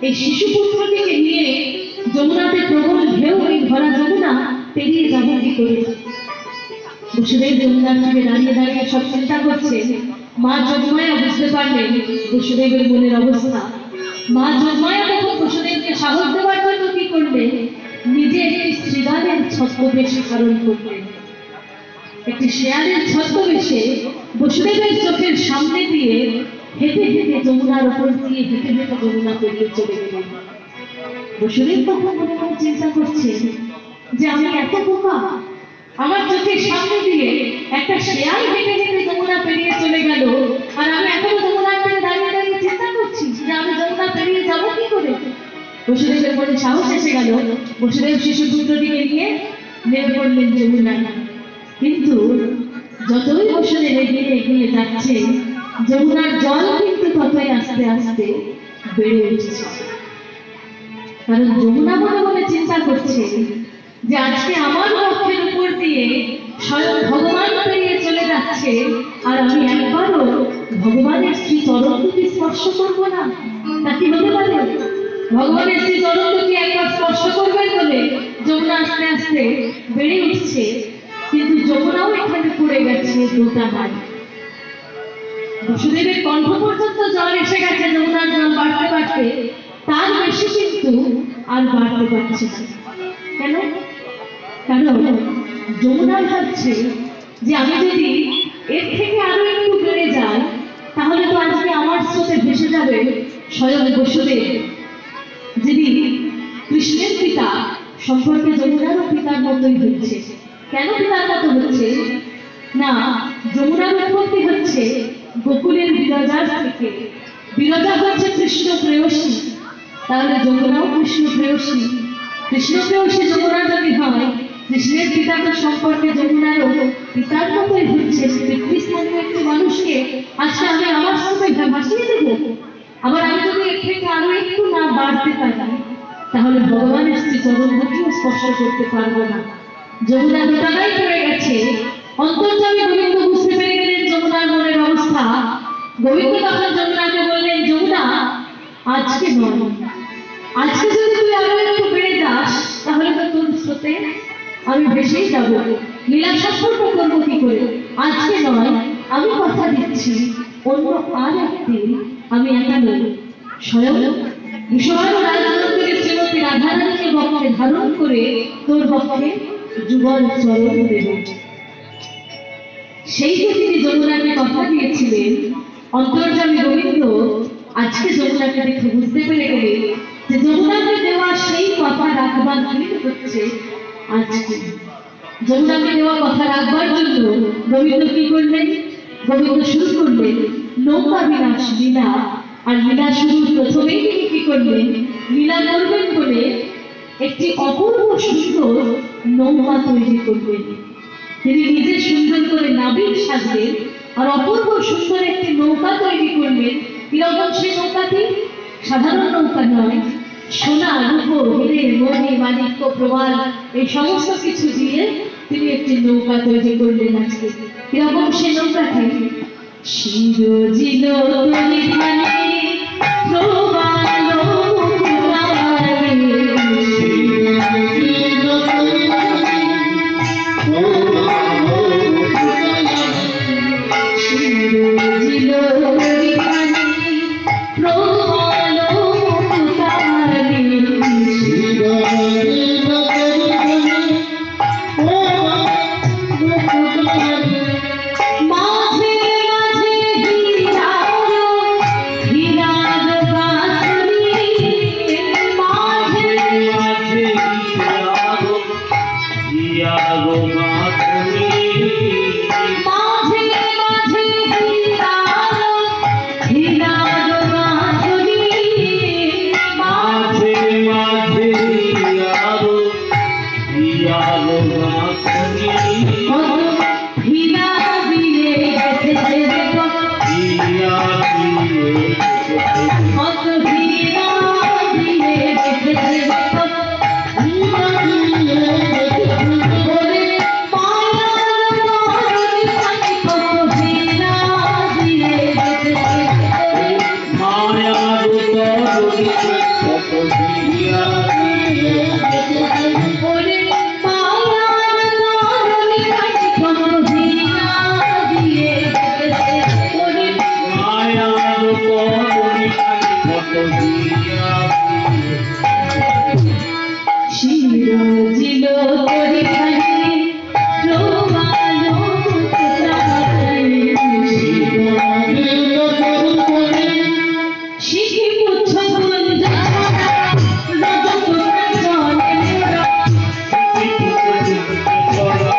এই শিশুপুত্রটিকে নিয়ে যমুনাতে প্রবল ঢেউ, এই ভরা যমুনা পেরিয়ে যাব কি করে? বসুদেব যমুনার তীরে দাঁড়িয়ে দাঁড়িয়ে সব চিন্তা করছে। মা যোগমায়া বুঝতে পারলেন বসুদেবের মনের অবস্থা। মা যোগমায়া তখন বসুদেবকে সাহস দেওয়ার জন্য কি করলেন? নিজে একটি শ্রীগানের ছদ্মবেশ ধারণ করলেন। একটি শেয়ালের ছদ্মবেশে বসুদেবের চোখের সামনে দিয়ে হেঁটে হেঁটে যমুনার উপর দিয়ে হেঁটে হেঁটে যমুনা পেরিয়ে চলে গেলেন। বসুদেব তখন মনে মনে চিন্তা করছেন যে আমি এত বোকা, আমার চোখের সামনে দিয়ে একটা শেয়াল হেঁটে হেঁটে যমুনা পেরিয়ে চলে গেল, আর আমি এখনো যমুনার তীরে দাঁড়িয়ে দাঁড়িয়ে চিন্তা করছি যে আমি যমুনা পেরিয়ে যাবো কি করে? বসুদেবের মনে সাহস এসে গেল। বসুদেব শিশুপুত্রটিকে নিয়ে নেমে পড়লেন যমুনায়। কিন্তু যতই বসুদেব এগিয়ে এগিয়ে যাচ্ছে, যমুনার জল কিন্তু ততই আস্তে আস্তে বেড়ে উঠছে। কারণ যমুনা মনে মনে চিন্তা করছে যে আজকে আমার বক্ষের উপর দিয়ে স্বয়ং ভগবান পেরিয়ে চলে যাচ্ছে, আর আমি একবারও ভগবানের শ্রী চরণ দুটি স্পর্শ করবো না। তা কি হতে পারে? ভগবানের শ্রী চরণ দুটি একবার স্পর্শ করবেন বলে যমুনা আস্তে আস্তে বেড়ে উঠছে, কিন্তু যমুনাও এখানে পড়ে গেছে দুটা হাত। বসুদেবের কণ্ঠ পর্যন্ত জল এসে গেছে, যমুনার জল বাড়তে বাড়তে তার বেশি কিন্তু আর বাড়তে পারছে না। কেন? কারণ যমুনা ভাবছে যে আমি যদি এর থেকে আরো একটু বেড়ে যাই তাহলে তো আজকে আমার স্রোতে ভেসে যাবে স্বয়ং বসুদেব, যিনি কৃষ্ণের পিতা, সম্পর্কে যমুনারও পিতার মতোই হচ্ছে। কেন পিতার মতো হচ্ছে? না, যমুনার উৎপত্তি হচ্ছে গোকুলের বিরজার থেকে। বিরজা হচ্ছে কৃষ্ণ প্রেয়সী, তাহলে যমুনাও কৃষ্ণ প্রেয়সী। কৃষ্ণ প্রেয়সী যমুনা যদি হয়, কৃষ্ণের পিতা তো সম্পর্কে যমুনারও পিতার মতোই হচ্ছে। পিতৃস্থানীয় একটি মানুষকে আজকে আমি আমার সাথে ভাসিয়ে দেব। আবার আমি যদি এর থেকে আরো একটু না বাড়তে পারি তাহলে ভগবানের শ্রী চরণটিও স্পর্শ করতে পারবো না। যমুনা দোটানাই পড়ে গেছে। অন্তর্যামী গোবিন্দ বুঝতে পেরে গেলেন যমুনার মনের অবস্থা। গোবিন্দ তখন যমুনাকে বললেন, যমুনা আজকে নয়, আজকে যদি তুই আরো একটু বেড়ে যাস তাহলে তো তোর স্রোতে আমি ভেসেই যাবো। লীলা সম্পর্ক করবো কি করে? আজকে নয়, আমি কথা দিচ্ছি অন্য আর একদিন আমি একা নই, স্বয়ং বিশ্বভানু রাজনন্দিনী শ্রীমতী রাধারানীকে বক্ষে ধারণ করে তোর বক্ষে যুগল চরণ দেব। সেই যে তিনি যমুনাকে কথা দিয়েছিলেন, অন্তর্যামী গোবিন্দ আজকে যমুনাকে দেখে বুঝতে পেরে গেলেন যে যমুনাকে দেওয়া সেই কথা রাখবার দিন হচ্ছে আজকে। যমুনাকে দেওয়া কথা রাখবার জন্য গোবিন্দ কি করলেন? গোবিন্দ শুরু করলেন নৌকা বিলাস লীলা। আর লীলা শুরুর প্রথমেই তিনি কি করলেন? লীলা করবেন বলে একটি অপূর্ব সুন্দর নৌকা তৈরি করবেন। তিনি নিজে সুন্দর করে নাবিক সাজলেন আর অপূর্ব সুন্দর একটি নৌকা তৈরি করলেন। কিরকম সেই নৌকাটি? সাধারণ নৌকা নয়, সোনা, রূপো, হিরে, মণি, মাণিক্য, প্রবাল এই সমস্ত কিছু দিয়ে তিনি একটি নৌকা তৈরি করলেন আজকে। কিরকম সেই নৌকাটি? শিরোজিল তলিখানি প্রবাল মুকুটারে, শিরোজিল তলিখানি প্রবাল মুকুটারে, শিরোজিল তলিখানি প্রবাল মুকুটারে, শিরোজিল তলিখানি প্রবাল মুকুটারে, মাঝে মাঝে হীরার হীরার গাঁথনি, মাঝে মাঝে হীরার হীরার গাঁথনি, মাঝে মাঝে হীরার হীরার গাঁথনি, মাঝে মাঝে হীরার হীরার গাঁথনি, হীরা দিয়ে গেছে দেখো, হীরা দিয়ে গেছে, কত হীরা দিয়ে গেছে দেখো, হীরা দিয়ে গেছে, বলে মায়ার মরণ খানি কত হীরা দিয়ে গেছে, মায়ার মরণ কত হীরা দিয়ে গেছে, বলে মায়ার মরণ খানি কত হীরা দিয়ে গেছে, বলে মায়ার মরণ খানি কত হীরা দিয়ে গেছে, শিরোজিল তলিখানি প্রবাল মুকুটারে, শিরোজিল তলিখানি শিখি পুচ্ছ কুঞ্জ ছড়া, রজত কাঞ্চনে মোড়া, শিখি পুচ্ছ কুঞ্জ ছড়া,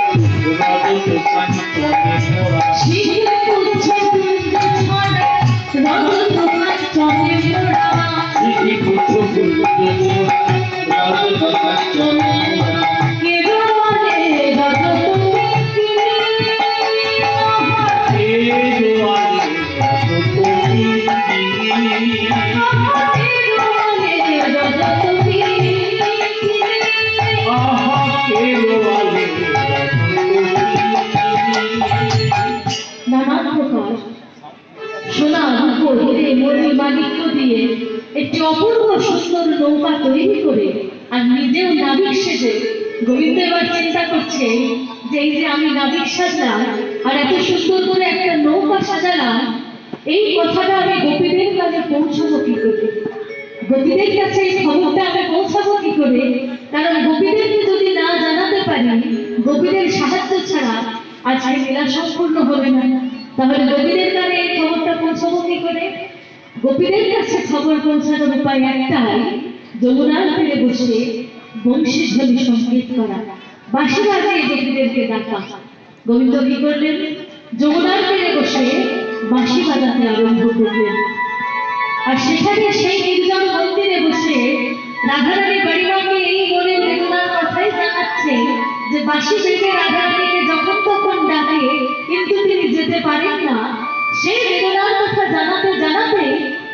রজত কাঞ্চনে মোড়া, শিখি পুচ্ছ কুঞ্জ ছড়া, রজত কাঞ্চনে মোড়া, শিখি পুচ্ছ কুঞ্জ ছড়া, রজত কাঞ্চনে মোড়া, কে দোয়ালে রজত মিষ্টিনি, কে দোয়ালে রজত মিষ্টিনি, কে দোয়ালে রজত মিষ্টিনি, আহা কে দোয়ালে রজত মিষ্টিনি। নানান প্রকার সোনা, রূপো, হিরে, মণি, মাণিক্য দিয়ে একটি অপূর্ব সুন্দর নৌকা তৈরি করে আর নিজেও নাবিক সেজে গোবিন্দ এবার চিন্তা করছে যে এই যে আমি নাবিক সাজলাম আর এত সুন্দর করে একটা নৌকা সাজালাম, এই কথাটা আমি গোপীদের কাছে পৌঁছাবো কি করে? গোপীদের কাছে এই খবরটা আমি পৌঁছাবো কি করে? কারণ গোপীদেরকে যদি না জানাতে পারি, গোপীদের সাহায্য ছাড়া আজকে লীলা সম্পূর্ণ হবে না। তাহলে গোপীদের কাছে এই খবরটা পৌঁছাবো কি করে? গোপীদের কাছে খবর পৌঁছানোর উপায় একটাই, যমুনার তীরে বসে বংশীধ্বনি সংগীত করা, বাঁশি বাজিয়ে গোপীদেরকে ডাকা। গোবিন্দ কি করলেন? যমুনার তীরে বসে বাঁশি বাজাতে আরম্ভ করলেন। আর সেখানে সেই নির্জন মন্দিরে বসে রাধারানী বাড়িমাকে এই মনের বেদনার কথাই জানাচ্ছে যে বাঁশি বেজে রাধারানীকে যখন তখন ডাকে, কিন্তু তিনি যেতে পারেন না। সেই বেদনার কথা জানাতে জানাতে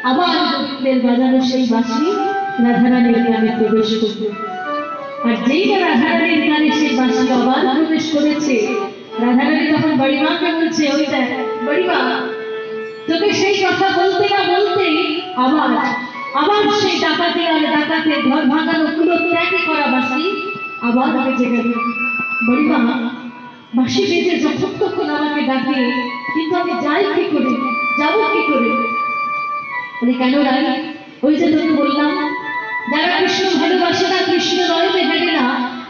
আবার গোবিন্দের বাজানো সেই বাঁশি রাধারানীর কানে প্রবেশ করল। আর যেই না রাধারানীর কানে সেই বাঁশি আবার প্রবেশ করেছে, রাধারানী তখন বাড়িমাকে বলছে, ওই দেখ বাড়িমা, তোকে সেই কথা বলতে না বলতেই আবার আবার সেই ডাকাতে আর ডাকাতে ঘর ভাঙানো পুরো ত্যাগী করা বাঁশি আবার বেজে গেল। বাড়িমা, বাঁশি বেজে যখন তখন আমাকে ডাকে, কিন্তু আমি যাই কি করে, যাবো কি করে? কেন রাই? ওই যে তোকে বললাম, যারা কৃষ্ণ ভালোবাসে না, কৃষ্ণ নয়তে জানে না,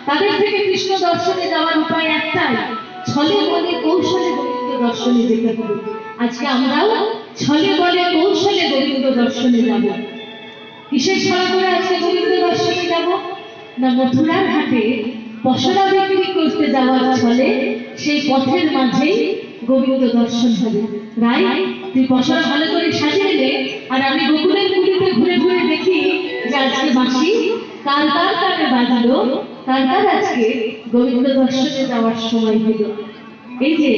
তাদের থেকে কৃষ্ণ দর্শনে যাওয়ার উপায় একটাই, ছলে বলে কৌশলে গোবিন্দ দর্শনে যেতে হবে। আজকে আমরাও ছলে বলে কৌশলে গোবিন্দ দর্শনে যাব। কিসের ছলা করে আজকে গোবিন্দ দর্শনে যাব? না, মথুরার হাটে পসরা বিক্রি করতে যাওয়ার ছলে সেই পথের মাঝেই গোবিন্দ দর্শন হবে। রাই, তুই পসরা ভালো করে সাজিয়ে নে, আর আমি গোকুলের কুটিতে ঘুরে ঘুরে দেখি যে আজকে বাঁশি কার কার কানে বাজলো, কার কার আজকে গোবিন্দ দর্শনে যাওয়ার সময় হলো। এই যে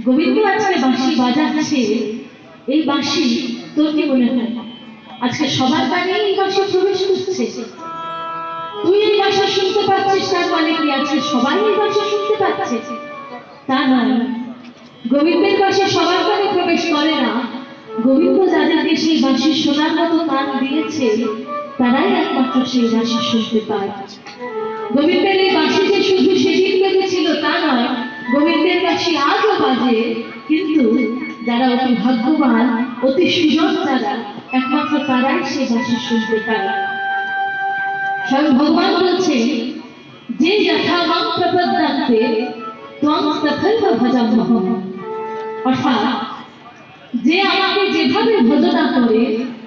গোবিন্দ আজকে বাঁশি বাজাচ্ছে, এই বাঁশি তোর কি মনে হয় আজকে সবার কানে এই বাঁশি প্রবেশ করছে? তুই এই বাঁশি শুনতে পাচ্ছিস, তার মানে কি আজকে সবাই এই বাঁশি শুনতে পাচ্ছে? তা নয়, গোবিন্দের বাঁশি সবার কানে প্রবেশ করে না। গোবিন্দ যাদেরকে সেই বাঁশি শোনার মতো কান দিয়েছে, তারাই একমাত্র সেই বাঁশি শুনতে পায়। গোবিন্দের এই বাঁশি যে শুধু সেদিন বেজেছিল তা নয়, গোবিন্দের বাঁশি আজও বাজে, কিন্তু যারা অতি ভাগ্যবান, অতি সুজন, যারা একমাত্র তারাই সেই বাঁশি শুনতে পায়। স্বয়ং ভগবান বলছে, যে যথা মাং প্রপদ্যন্তে ত্বং তথৈব ভজাম্যহম। অর্থাৎ যে আমাকে যেভাবে ভজনা করে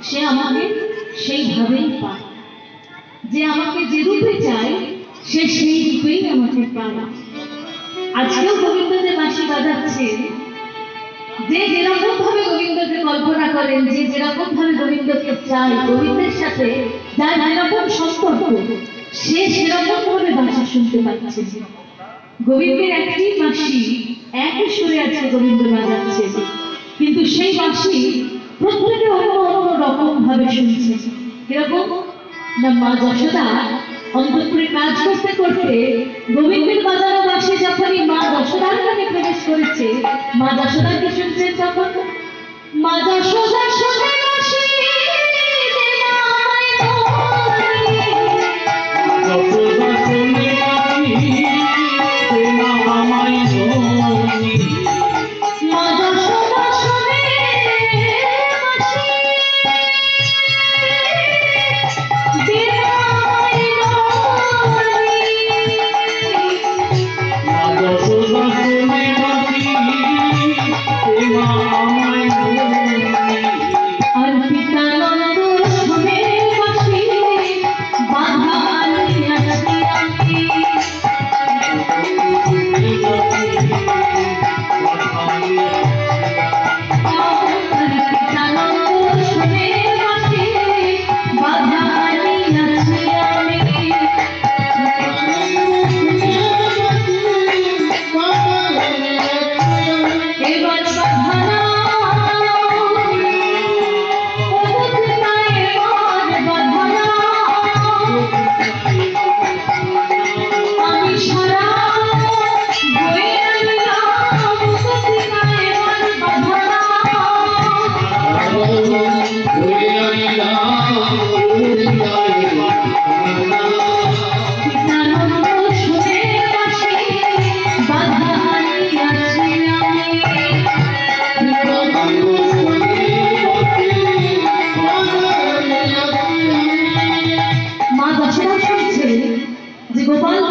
সে আমাকে সেইভাবেই পায়, যে আমাকে যে রূপে চায় সে সেই রূপেই আমাকে পায়। আজকেও গোবিন্দ যে বাঁশি বাজাচ্ছে, যে যেরকম ভাবে গোবিন্দকে কল্পনা করেন, যে যেরকম ভাবে গোবিন্দকে চায়, গোবিন্দের সাথে যার যেরকম সম্পর্ক, সে সেরকম ভাবে বাঁশি শুনতে পাচ্ছে। গোবিন্দের একটি বাঁশি একই সুরে আছে গোবিন্দ বাজাচ্ছে, কিন্তু সেই বাঁশি প্রত্যেকে অন্য অন্য রকম ভাবে শুনছে। কিরকম না, মা যশোদা অন্তঃপুরে কাজ করতে করতে গোবিন্দের বাজানো বাঁশি যখনই মা যশোদার কানে প্রবেশ করেছে, মা যশোদাকে শুনছেন তখন, মা যশোদা শুনে বাঁশি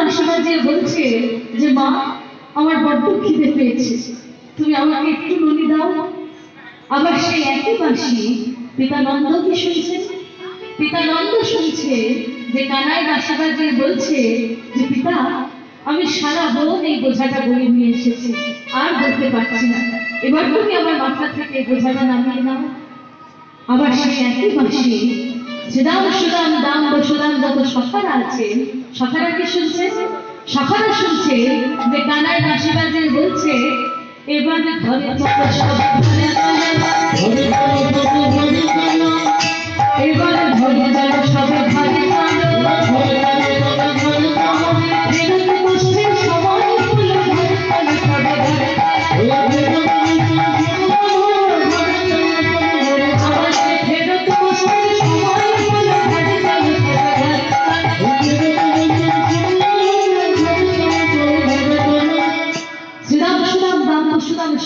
বাঁশি বাজিয়ে বলছে যে মা আমার বড্ড খিদে পেয়েছে, তুমি আমাকে একটু ননি দাও। আবার সেই একই বাঁশি পিতা নন্দ কি শুনছে? পিতা নন্দ শুনছে যে কানাই বাঁশি বাজিয়ে বলছে যে পিতা আমি সারা বন এই বোঝাটা বয়ে নিয়ে এসেছি, আর বলতে পারছি না, এবার তুমি আমার মাথা থেকে বোঝাটা নামিয়ে নাও। আবার সেই একই বাঁশি শ্রীরাম সুদাম দাম বসুদাম যত সখারা আছে, সখারা কি শুনছে? সখারা শুনছে যে কানাই বাঁশি বাজিয়ে বলছে এবার ঘরে যত সব ঘরে এবার ঘরে যত সব ঘরে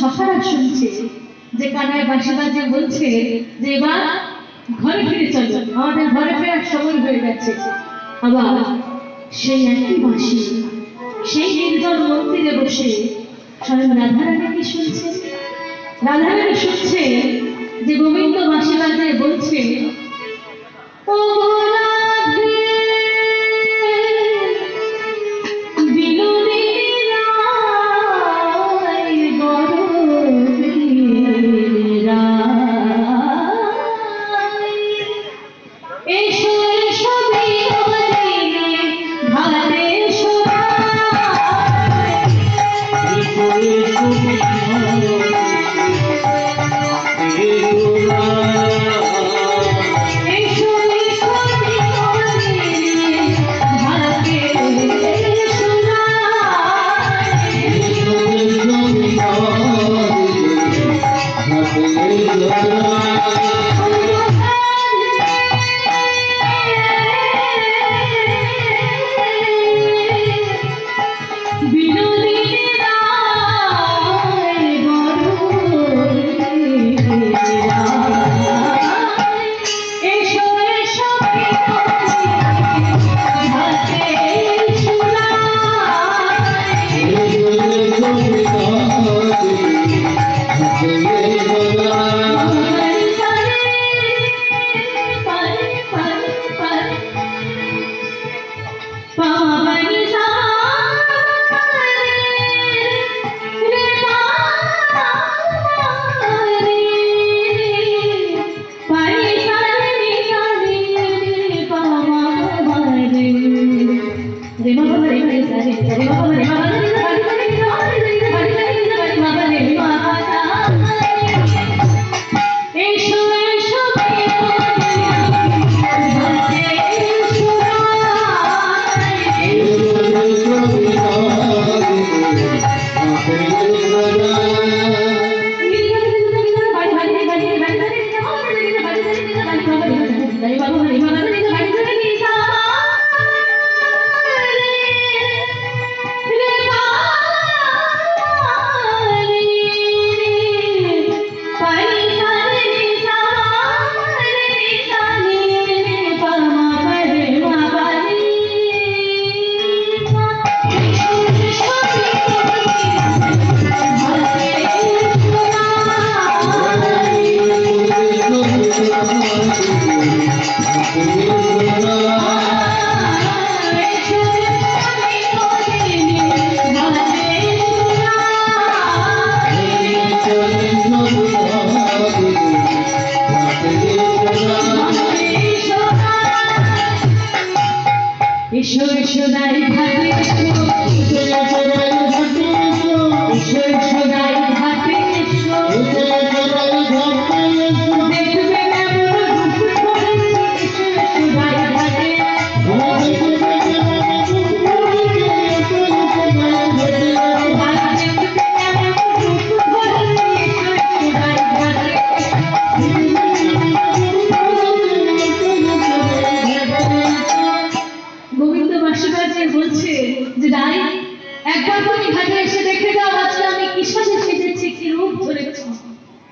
সখারা শুনছে যে কানাই বাঁশি বাজিয়ে বলছে যে এবার ঘরে ফিরে চলো, আমাদের ঘরে ফেরার সময় হয়ে গেছে। আবার সেই একই বাঁশি সেই নির্জন মন্দিরে বসে স্বয়ং রাধারানী কি শুনছে? রাধারানী শুনছে যে গোবিন্দ বাঁশি বাজিয়ে বলছে ও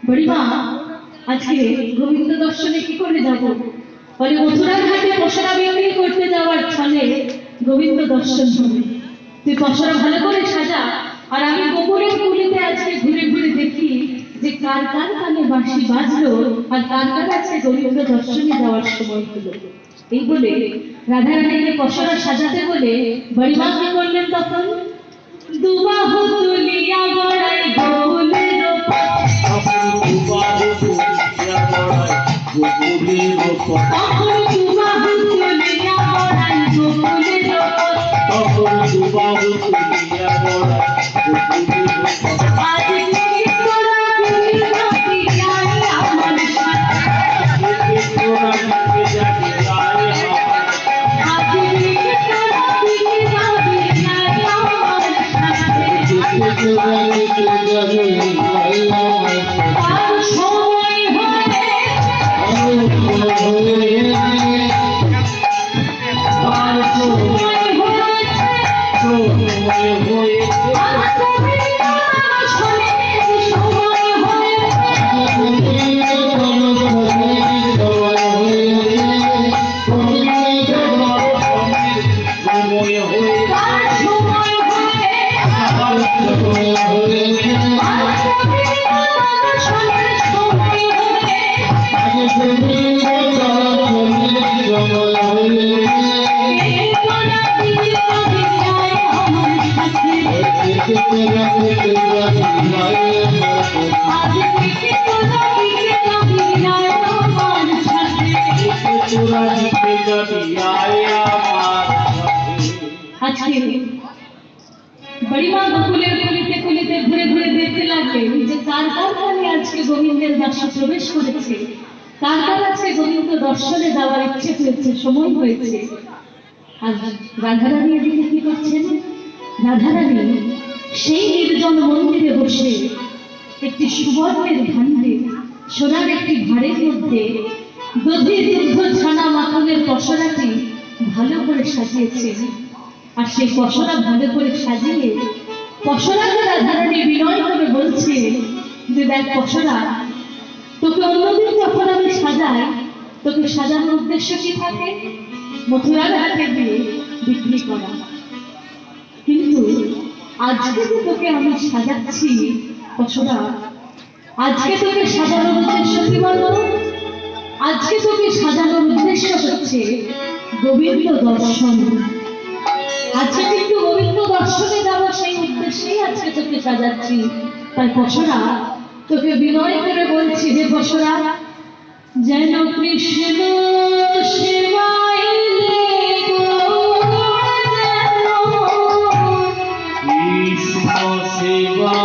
বুড়িমা আজকে গোবিন্দ দর্শনে কি করে যাব? বলে মথুরার ঘাটে পশরা বিক্রি করতে যাওয়ার ছলে গোবিন্দ দর্শন হবে। তুই পশরা ভালো করে সাজা, আর আমি গোকুলের কুলিতে আজকে ঘুরে ঘুরে দেখি যে কার কার কানে বাঁশি বাজলো আর কার কার আজকে গোবিন্দ দর্শনে যাওয়ার সময় হলো। এই বলে রাধারানীকে পশরা সাজাতে বলে বড়িমা কি করলেন তখন? দুবাহু তুলিয়া বড়াই গোকুলের তখন দুবাহু তুলিয়া বড়াই গোকুলের बड़ीमा गोकुलेर कुलिते कुलिते घुरे घुरे देखते लागलेन जे कार कार काने आजके गोविंदेर बासे प्रवेश करेছে, कार कार आजके गोविंद दर्शने যাওয়ার ইচ্ছে হয়েছে, সময় হয়েছে। আর রাধারানী এদিকে কি করছেন? রাধারানী সেই নির্জন মন্দিরে বসে একটি সুবর্ণের ভাণ্ডে সোনার একটি ভাঁড়ের মধ্যে দধি দুগ্ধ ছানা মাখনের পসরাটি ভালো করে সাজিয়েছেন। আর সেই পসরা ভালো করে সাজিয়ে পসরাকে রাধারানী বিনয় করে বলছে যে দেখ পসরা, তোকে অন্যদিন যখন আমি সাজাই তোকে সাজানোর উদ্দেশ্য কি থাকে? মথুরার হাটে দিয়ে বিক্রি করা। কিন্তু আজকে যে তোকে আমি সাজাচ্ছি পসরা, আজকে তোকে সাজানোর উদ্দেশ্য কি বলো? আজকে তোকে সাজানোর উদ্দেশ্য হচ্ছে গোবিন্দ দর্শন। আজকে কিন্তু গোবিন্দ দর্শনে যাওয়া সেই উদ্দেশ্যেই আজকে তোকে সাজাচ্ছি। তাই পসরা তোকে বিনয় করে বলছি যে পসরা, যেন কৃষ্ণ সেবাইলে কৃষ্ণ সেবা